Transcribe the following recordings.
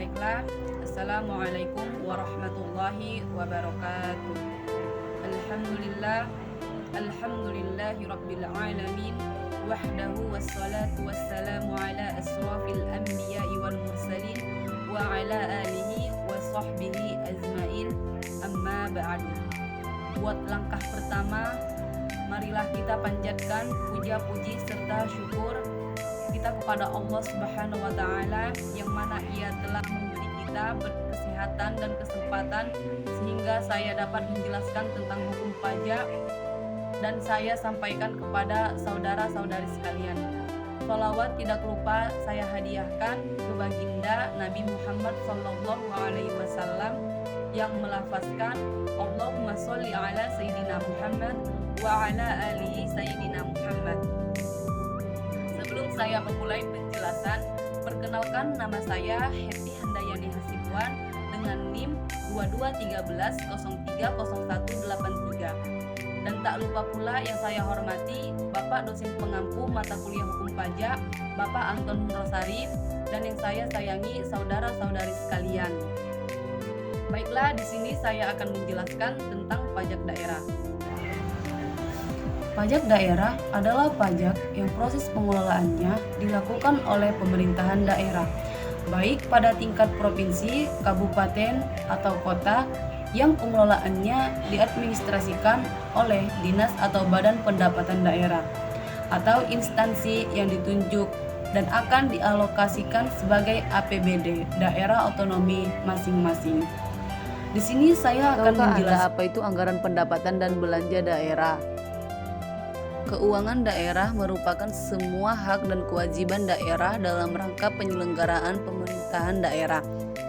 Baiklah, Assalamualaikum warahmatullahi wabarakatuh. Alhamdulillah, alhamdulillahi rabbil alamin, wahdahu wassalatu wassalamu ala asrafil anbiya'i wal mursalin wa ala alihi wa sahbihi ajmain, amma ba'du. Buat langkah pertama, marilah kita panjatkan puja-puji serta syukur kita kepada Allah Subhanahu wa taala yang mana Ia telah memberi kita kesehatan dan kesempatan sehingga saya dapat menjelaskan tentang hukum pajak dan saya sampaikan kepada saudara-saudari sekalian. Sholawat tidak lupa saya hadiahkan ke baginda Nabi Muhammad SAW yang melafazkan Allahumma sholli ala Sayyidina Muhammad wa ala alihi Sayyidina Muhammad. Sebelum saya memulai penjelasan, perkenalkan nama saya Happy Handayani Hasibuan dengan NIM 2213030183. Dan tak lupa pula yang saya hormati Bapak dosen pengampu mata kuliah hukum pajak, Bapak Anton Rosarif, dan yang saya sayangi saudara-saudari sekalian. Baiklah, di sini saya akan menjelaskan tentang pajak daerah. Pajak daerah adalah pajak yang proses pengelolaannya dilakukan oleh pemerintahan daerah, baik pada tingkat provinsi, kabupaten, atau kota, yang pengelolaannya diadministrasikan oleh dinas atau badan pendapatan daerah, atau instansi yang ditunjuk dan akan dialokasikan sebagai APBD daerah otonomi masing-masing. Di sini saya akan menjelaskan apa itu anggaran pendapatan dan belanja daerah. Keuangan daerah merupakan semua hak dan kewajiban daerah dalam rangka penyelenggaraan pemerintahan daerah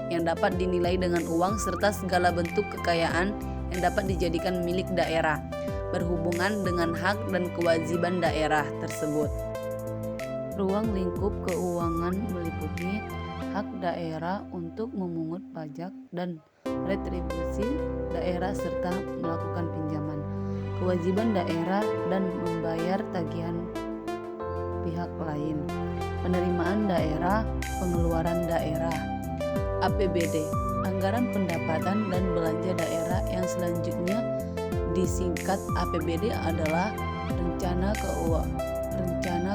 yang dapat dinilai dengan uang serta segala bentuk kekayaan yang dapat dijadikan milik daerah berhubungan dengan hak dan kewajiban daerah tersebut. Ruang lingkup keuangan meliputi hak daerah untuk memungut pajak dan retribusi daerah serta melakukan pinjaman, kewajiban daerah dan membayar tagihan pihak lain, penerimaan daerah, pengeluaran daerah. APBD, anggaran pendapatan dan belanja daerah yang selanjutnya disingkat APBD adalah rencana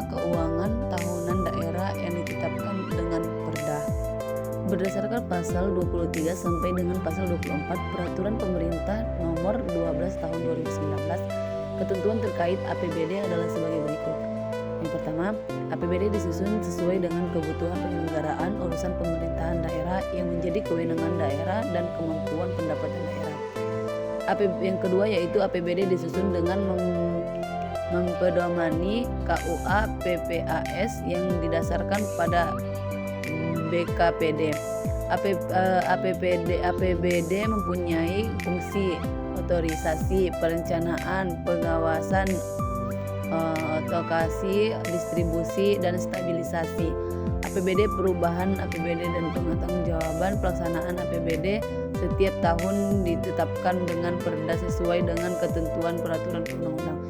keuangan tahunan daerah yang ditetapkan dengan Perda. Berdasarkan pasal 23 sampai dengan pasal 24 Peraturan Pemerintah Nomor 12 Tahun 2019, ketentuan terkait APBD adalah sebagai berikut. Yang pertama, APBD disusun sesuai dengan kebutuhan penyelenggaraan urusan pemerintahan daerah yang menjadi kewenangan daerah dan kemampuan pendapatan daerah. Yang kedua yaitu APBD disusun dengan mempedomani KUA PPAS yang didasarkan pada BKPD. APBD mempunyai fungsi otorisasi, perencanaan, pengawasan, alokasi, distribusi, dan stabilisasi. APBD perubahan APBD dan pengetahuan pelaksanaan APBD setiap tahun ditetapkan dengan Perda sesuai dengan ketentuan peraturan perundang-undang.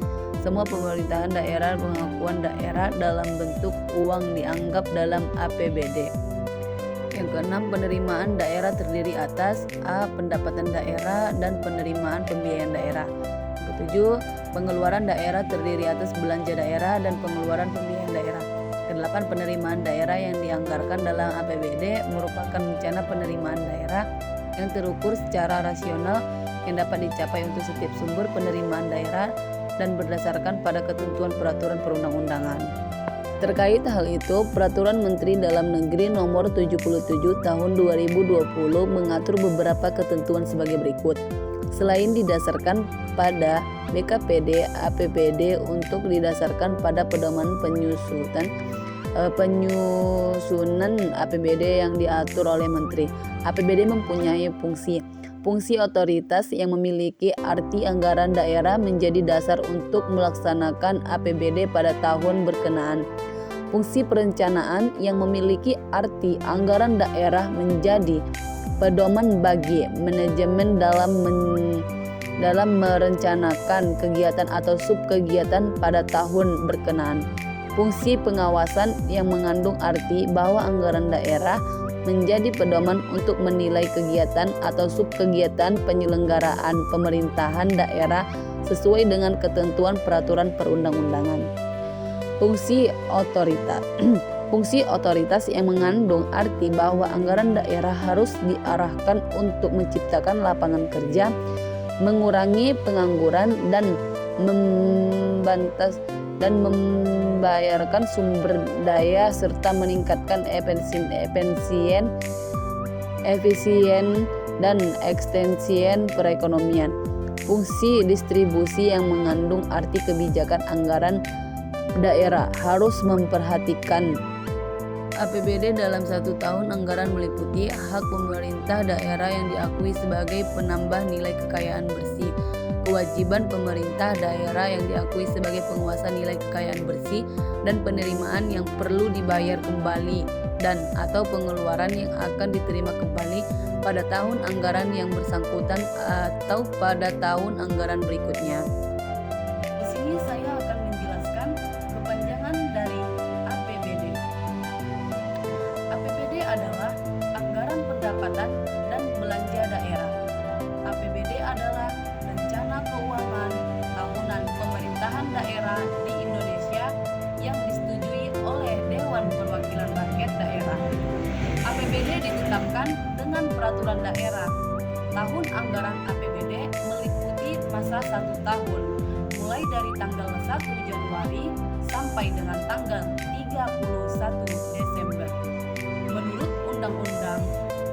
Semua pemerintahan daerah pengakuan daerah dalam bentuk uang dianggap dalam APBD. Yang keenam, penerimaan daerah terdiri atas A. Pendapatan daerah dan penerimaan pembiayaan daerah. Yang ketujuh, pengeluaran daerah terdiri atas belanja daerah dan pengeluaran pembiayaan daerah. Kedelapan, penerimaan daerah yang dianggarkan dalam APBD merupakan rencana penerimaan daerah yang terukur secara rasional yang dapat dicapai untuk setiap sumber penerimaan daerah dan berdasarkan pada ketentuan peraturan perundang-undangan. Terkait hal itu, Peraturan Menteri Dalam Negeri Nomor 77 Tahun 2020 mengatur beberapa ketentuan sebagai berikut. Selain didasarkan pada BKPD, APBD untuk didasarkan pada pedoman penyusunan APBD yang diatur oleh Menteri. APBD mempunyai fungsi otoritas yang memiliki arti anggaran daerah menjadi dasar untuk melaksanakan APBD pada tahun berkenaan. Fungsi perencanaan yang memiliki arti anggaran daerah menjadi pedoman bagi manajemen dalam merencanakan kegiatan atau subkegiatan pada tahun berkenaan. Fungsi pengawasan yang mengandung arti bahwa anggaran daerah menjadi pedoman untuk menilai kegiatan atau subkegiatan penyelenggaraan pemerintahan daerah sesuai dengan ketentuan peraturan perundang-undangan. Fungsi otoritas. Fungsi otoritas yang mengandung arti bahwa anggaran daerah harus diarahkan untuk menciptakan lapangan kerja, mengurangi pengangguran dan membayarkan sumber daya serta meningkatkan efisien dan ekstensien perekonomian. Fungsi distribusi yang mengandung arti kebijakan anggaran daerah harus memperhatikan APBD dalam 1 tahun anggaran meliputi hak pemerintah daerah yang diakui sebagai penambah nilai kekayaan bersih, kewajiban pemerintah daerah yang diakui sebagai penguasa nilai kekayaan bersih, dan penerimaan yang perlu dibayar kembali dan atau pengeluaran yang akan diterima kembali pada tahun anggaran yang bersangkutan atau pada tahun anggaran berikutnya. Di sini saya akan menjelaskan kepanjangan dari APBD. APBD adalah anggaran pendapatan dan belanja daerah. APBD adalah rencana keuangan tahunan pemerintahan daerah di Indonesia yang disetujui oleh Dewan Perwakilan Rakyat Daerah. APBD ditetapkan dengan peraturan daerah. Tahun anggaran APBD meliputi masa 1 tahun, mulai dari tanggal 1 Januari sampai dengan tanggal 31 Desember. Menurut Undang-Undang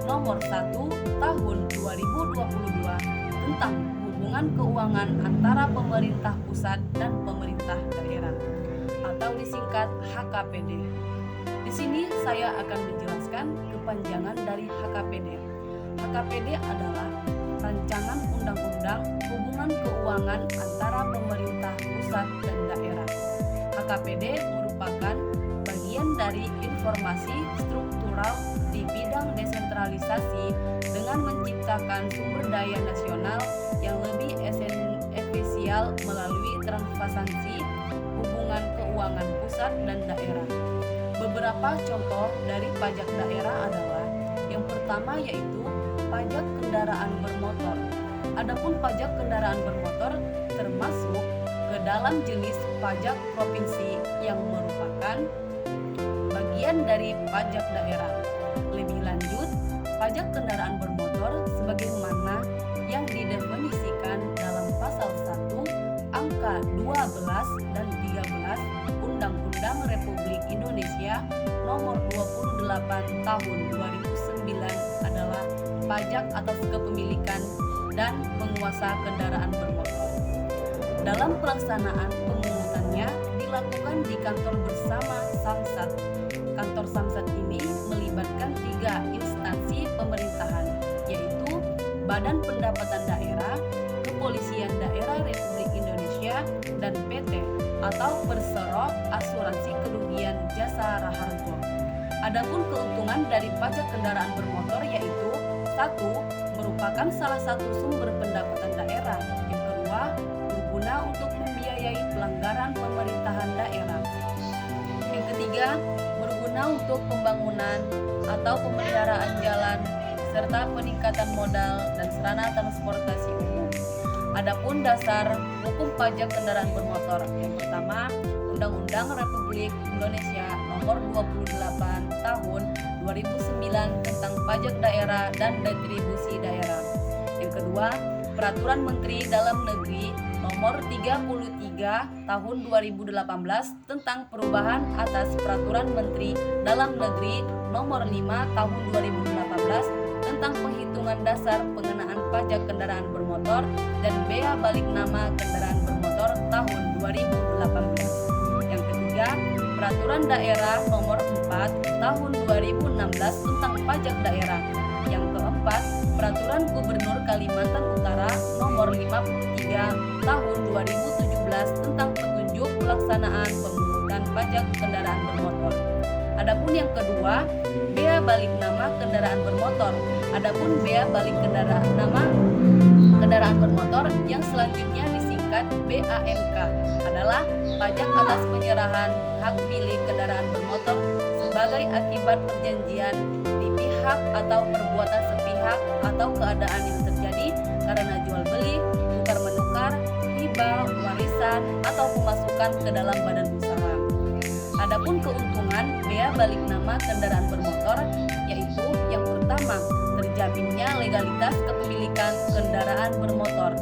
Nomor 1 Tahun 2022 tentang hubungan keuangan antara pemerintah pusat dan pemerintah daerah, atau disingkat HKPD. Di sini saya akan menjelaskan kepanjangan dari HKPD. HKPD adalah rancangan undang-undang hubungan keuangan antara pemerintah pusat dan daerah. HKPD merupakan bagian dari informasi struktural di bidang desentralisasi dengan menciptakan sumber daya nasional yang lebih efisien melalui transparansi hubungan keuangan pusat dan daerah. Beberapa contoh dari pajak daerah adalah yang pertama yaitu pajak kendaraan bermotor. Adapun pajak kendaraan bermotor termasuk ke dalam jenis pajak provinsi yang merupakan bagian dari pajak daerah. Lebih lanjut, pajak kendaraan bermotor sebagaimana yang didefinisikan dalam pasal 1 angka 12 dan 13 Undang-Undang Republik Indonesia Nomor 28 Tahun 2009 adalah pajak atas kepemilikan dan penguasa kendaraan bermotor. Dalam pelaksanaan pemungutannya dilakukan di kantor bersama Samsat. Kantor Samsat ini melibatkan 3 instansi pemerintahan, yaitu Badan Pendapatan Daerah, Kepolisian Daerah Republik Indonesia, dan PT atau Persero Asuransi Kerugian Jasa Raharja. Adapun keuntungan dari pajak kendaraan bermotor yaitu 1. Merupakan salah satu sumber pendapatan daerah. Yang kedua, berguna untuk membiayai pelanggaran pemerintahan daerah. Yang ketiga, berguna untuk pembangunan atau pemeliharaan jalan serta peningkatan modal dan sarana transportasi umum. Adapun dasar hukum pajak kendaraan bermotor, yang pertama, Undang-Undang Republik Indonesia Nomor 28 Tahun 2009 tentang pajak daerah dan retribusi daerah. Yang kedua, Peraturan Menteri Dalam Negeri Nomor 33 Tahun 2018 tentang perubahan atas Peraturan Menteri Dalam Negeri Nomor 5 Tahun 2018 tentang penghitungan dasar pengenaan pajak kendaraan bermotor dan bea balik nama kendaraan bermotor tahun 2018. Yang ketiga, Peraturan Daerah Nomor 4 Tahun 2016 tentang pajak daerah. Yang keempat, Peraturan Gubernur Kalimantan Utara Nomor 53 Tahun 2017 tentang petunjuk pelaksanaan pemungutan pajak kendaraan bermotor. Adapun yang kedua, bea balik nama kendaraan bermotor. Adapun bea balik nama kendaraan bermotor yang selanjutnya disingkat BAMK adalah pajak atas penyerahan hak milik kendaraan bermotor sebagai akibat perjanjian di pihak hak atau perbuatan sepihak atau keadaan yang terjadi karena jual beli, tukar menukar, hibah, warisan, atau pemasukan ke dalam badan usaha. Adapun keuntungan bea balik nama kendaraan bermotor yaitu yang pertama, terjaminnya legalitas kepemilikan kendaraan bermotor.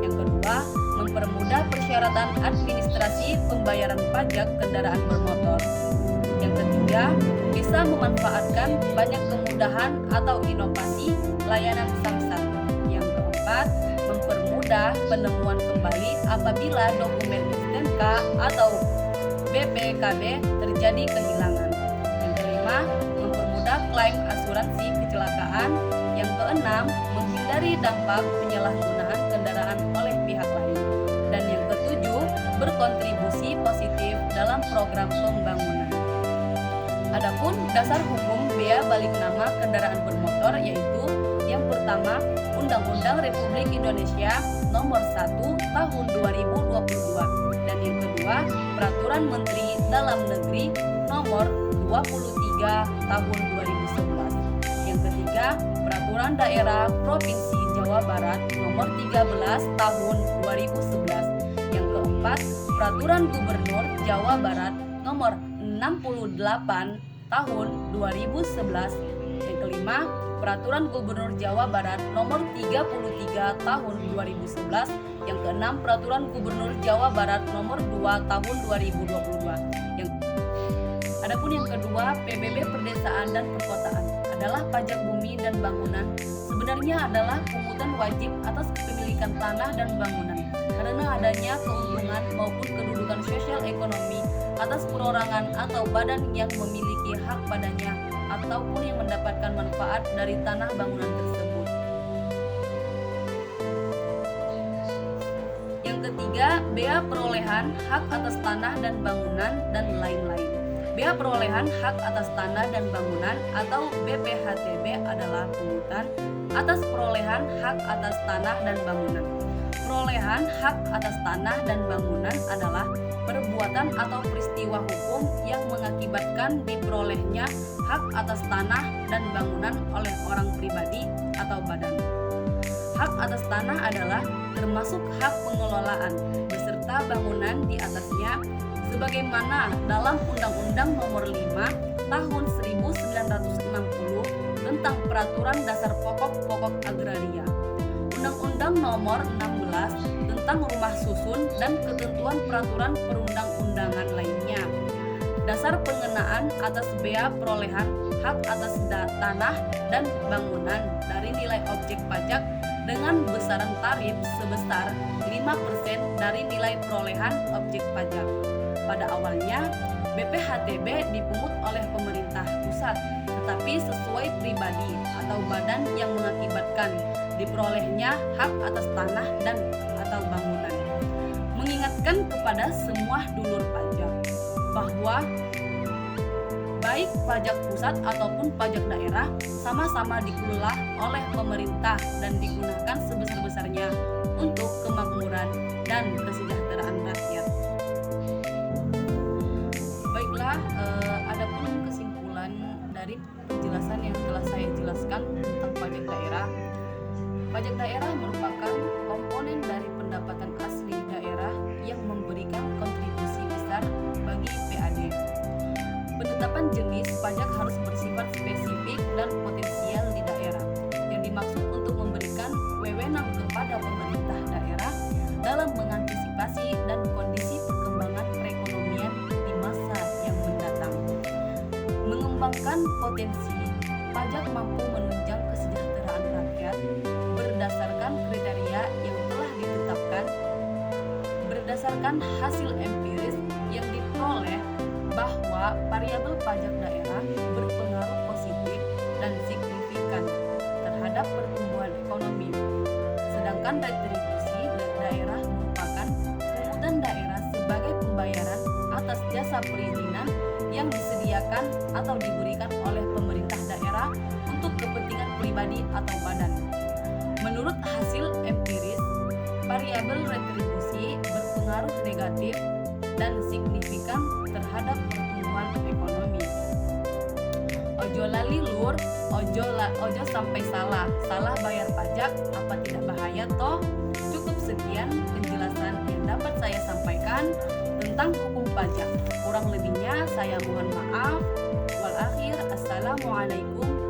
Yang kedua, mempermudah persyaratan administrasi pembayaran pajak kendaraan bermotor. Yang ketiga, bisa memanfaatkan banyak kemudahan atau inovasi layanan samsat. Yang keempat, mempermudah penemuan kembali apabila dokumen STNK atau BPKB terjadi kehilangan. Yang kelima, mempermudah klaim asuransi kecelakaan. Yang keenam, menghindari dampak penyalahgunaan kendaraan oleh pihak lain. Dan yang ketujuh, berkontribusi positif dalam program pembangunan. Adapun dasar hukum bea balik nama kendaraan bermotor yaitu yang pertama, Undang-Undang Republik Indonesia Nomor 1 Tahun 2022 dan yang kedua, Peraturan Menteri Dalam Negeri Nomor 23 Tahun 2011. Yang ketiga, Peraturan Daerah Provinsi Jawa Barat Nomor 13 Tahun 2011. Yang keempat, Peraturan Gubernur Jawa Barat Nomor 68 Tahun 2011. Yang kelima, Peraturan Gubernur Jawa Barat Nomor 33 Tahun 2011. Yang keenam, Peraturan Gubernur Jawa Barat Nomor 2 Tahun 2022. Adapun yang kedua, PBB Perdesaan dan Perkotaan adalah pajak bumi dan bangunan. Sebenarnya adalah pungutan wajib atas kepemilikan tanah dan bangunan karena adanya keuntungan maupun kedudukan sosial ekonomi atas perorangan atau badan yang memiliki hak padanya ataupun yang mendapatkan manfaat dari tanah bangunan tersebut. Yang ketiga, bea perolehan hak atas tanah dan bangunan dan lain-lain. Bea perolehan hak atas tanah dan bangunan atau BPHTB adalah pungutan atas perolehan hak atas tanah dan bangunan. Perolehan hak atas tanah dan bangunan adalah perbuatan atau peristiwa hukum yang mengakibatkan diperolehnya hak atas tanah dan bangunan oleh orang pribadi atau badan. Hak atas tanah adalah termasuk hak pengelolaan beserta bangunan di atasnya sebagaimana dalam Undang-Undang Nomor 5 Tahun 1960 tentang Peraturan Dasar Pokok-Pokok Agraria, Undang-Undang Nomor 16 tentang Rumah Susun dan ketentuan peraturan perundang-undangan lainnya. Dasar pengenaan atas bea perolehan hak atas tanah dan bangunan dari nilai objek pajak dengan besaran tarif sebesar 5% dari nilai perolehan objek pajak. Pada awalnya, BPHTB dipungut oleh pemerintah pusat, tetapi sesuai pribadi atau badan yang mengakibatkan diperolehnya hak atas tanah dan atau bangunan. Mengingatkan kepada semua dulur pajak bahwa baik pajak pusat ataupun pajak daerah sama-sama dikelola oleh pemerintah dan digunakan sebesar-besarnya untuk kemakmuran dan kesejahteraan rakyat. Baiklah, adapun kesimpulan dari penjelasan yang telah saya jelaskan tentang pajak daerah. Pajak daerah merupakan komponen dari pendapatan asli daerah yang memberikan kontribusi besar bagi PAD. Penetapan jenis pajak harus bersifat spesifik dan potensial di daerah, yang dimaksud untuk memberikan wewenang kepada pemerintah daerah dalam mengantisipasi dan kondisi perkembangan perekonomian di masa yang mendatang. Mengembangkan potensi pajak mampu menunjang kesejahteraan rakyat berdasarkan kriteria yang telah ditetapkan, berdasarkan hasil empiris yang diperoleh bahwa variabel pajak daerah berpengaruh positif dan signifikan terhadap pertumbuhan ekonomi. Sedangkan retribusi daerah merupakan pungutan daerah sebagai pembayaran atas jasa perizinan yang disediakan atau diberikan oleh pemerintah daerah untuk kepentingan pribadi atau badan. Menurut hasil empiris, variabel retribusi berpengaruh negatif dan signifikan terhadap pertumbuhan ekonomi. ojo lali lur, ojo sampai salah bayar pajak, apa tidak bahaya toh? Cukup sekian penjelasan yang dapat saya sampaikan tentang hukum pajak. Kurang lebihnya saya mohon maaf. Wal akhir, assalamualaikum